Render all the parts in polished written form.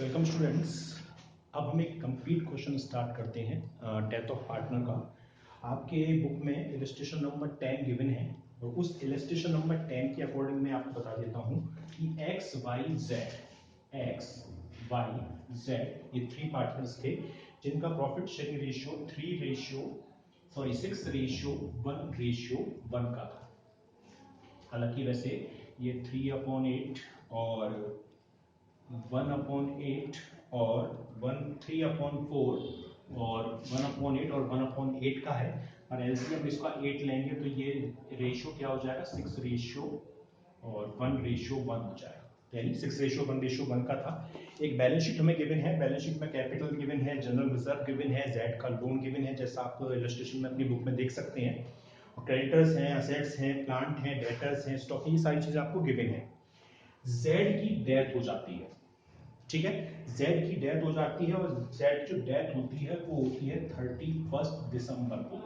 Welcome students. अब हम एक कंप्लीट क्वेश्चन स्टार्ट करते हैं डेथ ऑफ पार्टनर का। आपके बुक में इलस्ट्रेशन नंबर 10 गिवन है और उस इलस्ट्रेशन नंबर 10 के अकॉर्डिंग मैं आपको बता देता हूं कि एक्स वाई जेड ये थ्री पार्टनर्स थे जिनका प्रॉफिट शेयरिंग रेशियो 6:1:1 का था। हालांकि वैसे ये 3/8 और 1/8 और 3/4 और 1/8 और 1/8 का है, और एलसीएम इसका 8 लेंगे तो ये रेशियो क्या हो जाएगा 6:1 हो जाएगा। यानी 6:1 का था। एक बैलेंस शीट हमें गिवन है, बैलेंस शीट में कैपिटल गिवन है, जनरल रिजर्व गिवन है, जेड का लोन गिवन है जैसा आप इलस्ट्रेशन में अपनी बुक में देख सकते हैं। क्रेडिटर्स हैं, असेट्स हैं, प्लांट हैं, डेटर्स हैं, स्टॉक, ये सारी चीजें आपको गिवन है। जेड की डेथ हो जाती है, ठीक है, जेड की डेथ हो जाती है और जेड जो डेथ होती है वो होती है 31 दिसंबर को,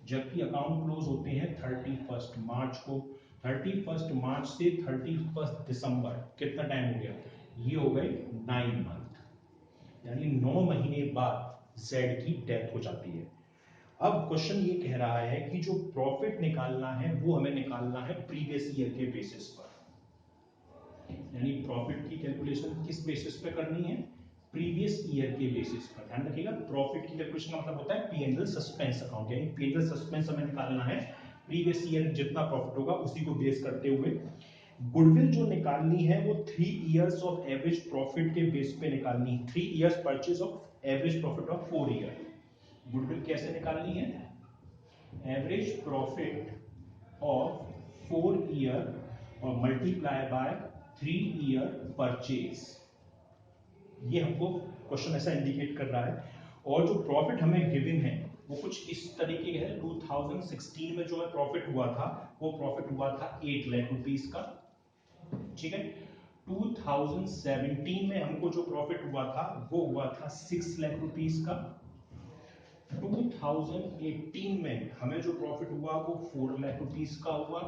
जबकि अकाउंट क्लोज होते हैं 31 मार्च को। 31 मार्च से 31 दिसंबर कितना टाइम हो गया, ये हो गए 9 मंथ, यानी 9 महीने बाद जेड की डेथ हो जाती है। अब क्वेश्चन ये कह रहा है कि जो प्रॉफिट निकालना है वो हमें निकालना है प्रीवियस ईयर के बेसिस पर, यानी प्रॉफिट की कैलकुलेशन किस बेसिस पे करनी है, प्रीवियस ईयर के बेसिस पर। ध्यान रखिएगा, प्रॉफिट की कैलकुलेशन का मतलब होता है पी&एल सस्पेंस अकाउंट, यानी पी&एल सस्पेंस हमें निकालना है प्रीवियस ईयर जितना प्रॉफिट होगा उसी को बेस करते हुए। गुडविल जो निकालनी है वो 3 इयर्स ऑफ एवरेज प्रॉफिट के बेस पे निकालनी है, 3 years purchase of average profit of 4 year. Goodwill कैसे निकालनी है, एवरेज प्रॉफिट ऑफ 4 ईयर और मल्टीप्लाई बाय 3 ईयर परचेज। ये हमको क्वेश्चन ऐसा इंडिकेट कर रहा है। और जो प्रॉफिट हमें गिवन है वो कुछ इस तरीके का है। 2016 में जो है प्रॉफिट हुआ था वो प्रॉफिट हुआ था 8 लाख रुपीस का, ठीक है। 2017 में हमको जो प्रॉफिट हुआ था वो हुआ था 6 लाख रुपीस का। 2018 में हमें जो प्रॉफिट हुआ वो 4 लाख रुपीस का हुआ,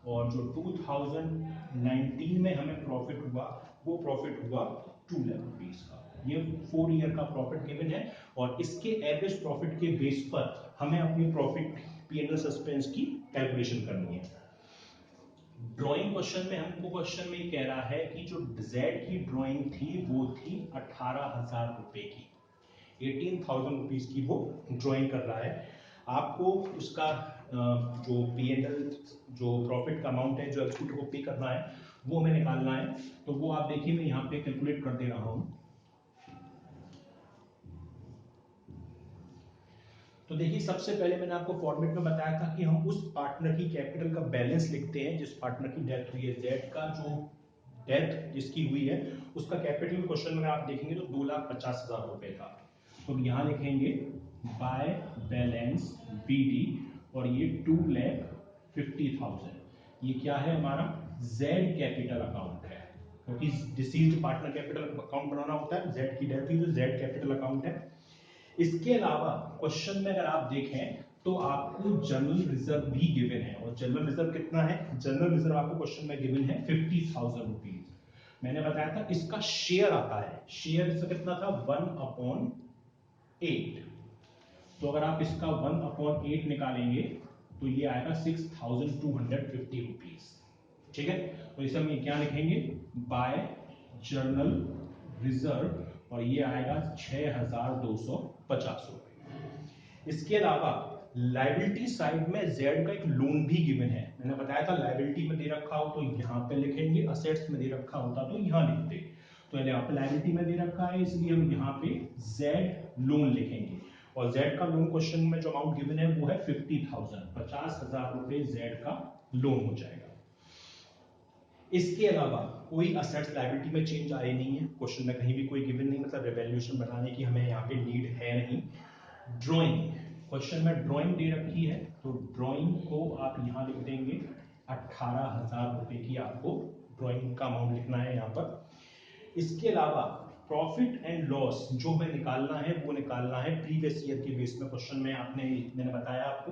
और जो 2019 में हमें प्रॉफिट हुआ वो प्रॉफिट हुआ 2 लाख रुपीस का। ये 4 ईयर का प्रॉफिट गिवन है और इसके एवरेज प्रॉफिट के बेस पर हमें अपनी प्रॉफिट पी&एल सस्पेंस की कैलकुलेशन करनी है। ड्राइंग क्वेश्चन में हमको क्वेश्चन में कह रहा है कि जो जेड की ड्राइंग थी वो थी 18,000 रुपए की, 18,000 रुपीज की वो ड्राइंग कर रहा है। आपको उसका जो पी&एल जो प्रॉफिट का अमाउंट है जो एग्जीक्यूटिव को पे करना है वो हमें निकालना है। तो वो आप देखिए मैं यहाँ पे कैलकुलेट कर दे रहा हूं। तो देखिए सबसे पहले मैंने आपको फॉर्मेट में बताया था कि हम उस पार्टनर की कैपिटल का बैलेंस लिखते हैं जिस पार्टनर की डेथ हुई है। जेड का जो डेथ जिसकी हुई है उसका कैपिटल क्वेश्चन में आप देखेंगे तो 2,50,000 रुपए था। तो यहां लिखेंगे बाय बैलेंस बीडी और ये 2,50,000। ये क्या है हमारा जेड कैपिटल अकाउंट है, क्योंकि डिसीज्ड पार्टनर कैपिटल अकाउंट बनाना होता है। जेड की डेथ हुई तो जेड कैपिटल अकाउंट है। इसके अलावा क्वेश्चन में अगर आप देखें तो आपको जनरल रिजर्व भी गिवन है, और जनरल रिजर्व कितना है, जनरल रिजर्व आपको क्वेश्चन में गिवन है 50,000 रुपीज। मैंने बताया था इसका शेयर आता है, शेयर इसका कितना था 1/8। तो अगर आप इसका 1/8 निकालेंगे तो ये आएगा 6,250 रुपीज, ठीक है। तो इसे हम क्या लिखेंगे बाय जनरल रिजर्व और ये आएगा 6,250 रुपए। इसके अलावा लायबिलिटी साइड में जेड का एक लोन भी गिवन है। मैंने बताया था लायबिलिटी में दे रखा हो तो यहां पे लिखेंगे, असेट्स में दे रखा होता तो यहां लिखते। तो यहाँ पे लायबिलिटी में दे रखा है इसलिए हम यहाँ पे जेड लोन लिखेंगे, और जेड का लोन क्वेश्चन में जो अमाउंट गिवन है वो है 50,000, 50,000 रुपए जेड का लोन हो जाएगा। इसके अलावा कोई असेट्स लायबिलिटी में चेंज आए नहीं है, क्वेश्चन में कहीं भी कोई गिवन नहीं, मतलब रिवैल्यूएशन बनाने की हमें यहाँ पे नीड है नहीं। ड्राइंग क्वेश्चन में ड्राइंग दे रखी है तो ड्राइंग को आप यहाँ लिख देंगे 18,000 रुपए की आपको ड्राइंग का अमाउंट लिखना है यहाँ पर। इसके अलावा प्रॉफिट एंड लॉस जो हमें निकालना है वो निकालना है प्रीवियस ईयर के बेस में। क्वेश्चन में मैंने बताया आपको।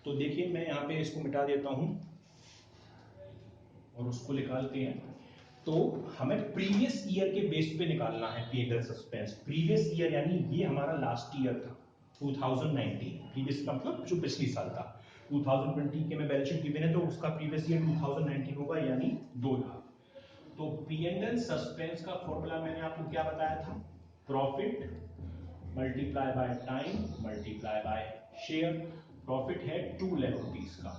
तो देखिए मैं यहाँ पे इसको मिटा देता हूं और उसको निकालते हैं। तो हमें प्रीवियस ईयर के बेस पे निकालना है P&L सस्पेंस। प्रीवियस ईयर यानी ये हमारा लास्ट ईयर था 2019, प्रीवियस का मतलब जो पिछली साल था। 2020 के में बैलेंस शीट गिवन है तो उसका प्रीवियस ईयर 2019 होगा यानी 2 लाख। तो P&L सस्पेंस का फॉर्मूला मैंने आपको क्या बताया था, profit multiply by time multiply by share. Profit है 2 लाख रुपीस का,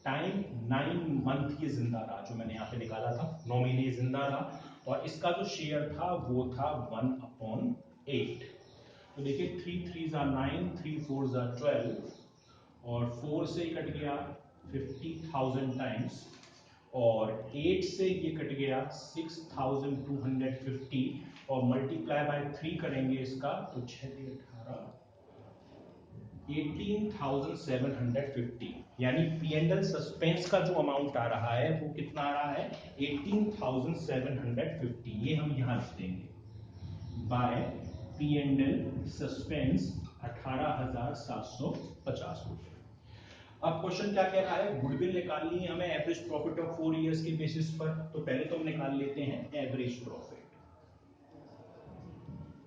टाइम 9 मंथ ये जिंदा रहा, जो मैंने यहाँ पे निकाला था 9 महीने जिंदा रहा, और इसका जो शेयर था वो था 1/8। तो देखिए 3 3s are 9, 3 4s are 12, और 4 से कट गया 50,000 टाइम्स, और 8 से ये कट गया 6,250, और मल्टीप्लाई बाय 3 करेंगे इसका तो 6 18 18,750, यानी P&L सस्पेंस का जो अमाउंट आ रहा है वो कितना आ रहा है 18,750। ये हम यहां लिख देंगे बाय P&L सस्पेंस 18,750 रुपए। अब क्वेश्चन क्या कह रहा है, गुडविल निकालनी है हमें एवरेज प्रॉफिट ऑफ 4 इयर्स के बेसिस पर। तो पहले तो हम निकाल लेते हैं एवरेज प्रॉफिट।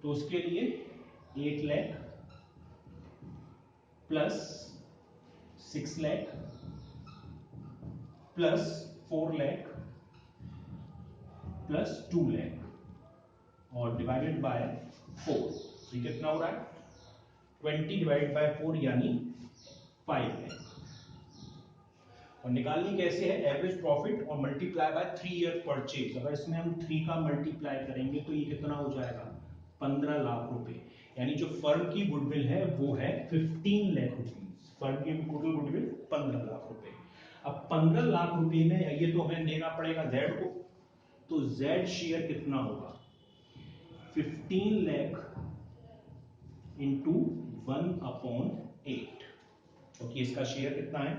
तो उसके लिए 8 lakh plus 6 lakh plus 4 lakh plus 2 lakh और डिवाइडेड बाय 4। ये कितना हो रहा है 20 डिवाइडेड बाय 4 यानी 5 लाख। और निकालनी कैसे है, एवरेज प्रॉफिट और मल्टीप्लाई बाय 3 ईयर परचेज। अगर इसमें हम 3 का मल्टीप्लाई करेंगे तो ये कितना हो जाएगा 15 लाख रुपए, यानी जो फर्म की गुडविल है वो है 15 लाख रुपीस। फर्म की टोटल गुडविल 15 लाख रुपए। अब 15 लाख रुपए में ये तो हमें देना पड़ेगा जेड को, तो जेड शेयर कितना होगा 15 लाख इंटू 1/8, क्योंकि इसका शेयर कितना है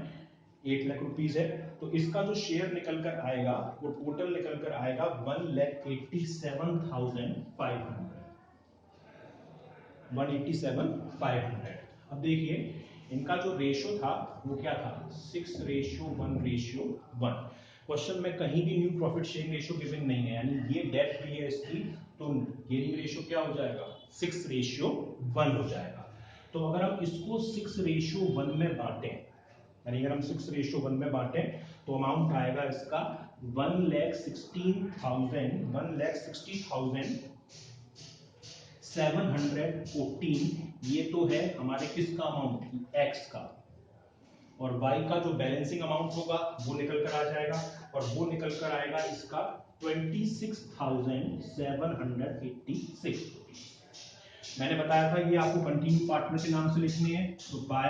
8 लाख रुपीस है। तो इसका जो शेयर निकल कर आएगा वो टोटल निकल कर आएगा 1,87,500। अब देखिए इनका जो रेशो था वो क्या था 6:1:1। क्वेश्चन में कहीं भी new profit sharing ratio given नहीं है, यानी ये डेट हुई है इसकी, तो गेयरिंग रेशो क्या हो जाएगा 6:1 हो जाएगा। तो अगर हम इसको 6:1 में बांटें, यानी अगर हम 6:1 में बांटें तो अमाउंट आएगा इसका 1,60,714। ये तो है हमारे किसका अमाउंट एक्स का, और वाई का जो बैलेंसिंग अमाउंट होगा वो निकल कर आ जाएगा, और वो निकल कर आएगा इसका 26,786 रुपीज। मैंने बताया था ये आपको कंटिन्यू पार्टनर के नाम से लिखनी है, तो बाय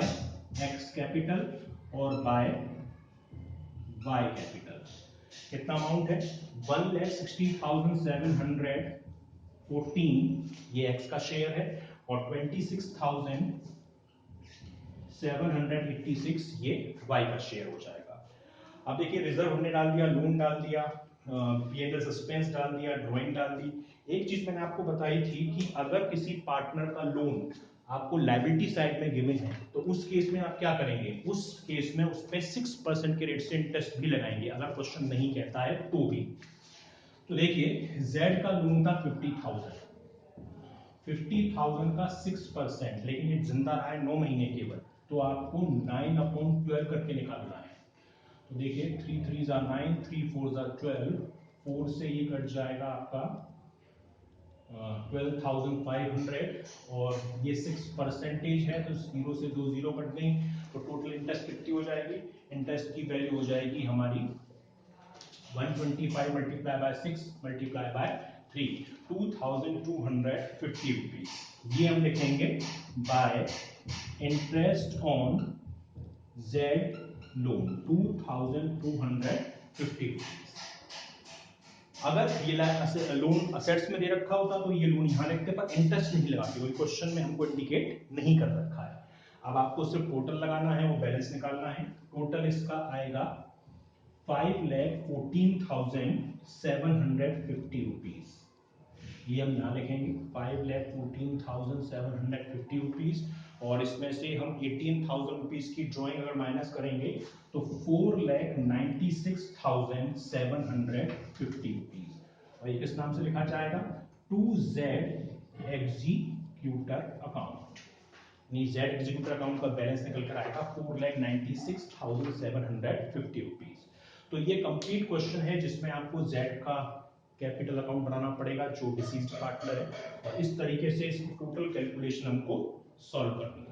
एक्स कैपिटल और बाय वाई कैपिटल। कितना अमाउंट है 1,60,714, ये एक्स का शेयर है, और 26,786 ये वाई का शेयर हो जाएगा। अब देखिए रिजर्व हमने डाल दिया, लोन डाल दिया, P&L सस्पेंस डाल दिया, ड्राइंग डाल दी। एक चीज मैंने आपको बताई थी कि अगर किसी पार्टनर का लोन आपको लायबिलिटी साइड में गिवन है तो उस केस में आप क्या करेंगे, उस केस में उस पे 6% के रेट से इंटरेस्ट भी लगाएंगे, अगर क्वेश्चन नहीं कहता है तो भी। तो देखिए Z का लोन था 50,000 का 6%, लेकिन ये जिंदा रहा है 9 महीने केवल, तो आपको 9/12 करके निकालना है। तो देखिए 3 3s are 9, 3 4s are 12, 4 से ये कट जाएगा आपका 12,500, और ये 6% है तो 0 से 2 0 कट गई, तो टोटल इंटरेस्ट कितनी हो जाएगी, इंटरेस्ट की वैल्यू हो जाएगी हमारी 125 multiply by 6 multiply by 3, 2,250 rupees. ये हम लिखेंगे bye interest on Z loan 2,250 rupees. अगर ये लोन असेट्स में दे रखा होता तो ये लोन यहां लिखते, पर इंटरेस्ट नहीं लगाते, कोई क्वेश्चन में हमको इंडिकेट नहीं कर रखा है। अब आपको सिर्फ टोटल लगाना है, वो बैलेंस निकालना है। टोटल इसका आएगा 5,14,750 रुपीज। ये हम यहां लिखेंगे 5,14,750 रुपीज, और इसमें से हम 18,000 रुपीज की ड्रॉइंग अगर माइनस करेंगे तो 4,96,750 रुपीज। और ये किस नाम से लिखा जाएगा? To Z executor account. Z executor account का बैलेंस निकल कर आएगा 4,96,750 रुपीज। तो ये कंप्लीट क्वेश्चन है जिसमें आपको जेड का कैपिटल अकाउंट बनाना पड़ेगा जो डिसीज्ड पार्टनर है, और इस तरीके से इसकी टोटल कैलकुलेशन हमको सॉल्व करनी है।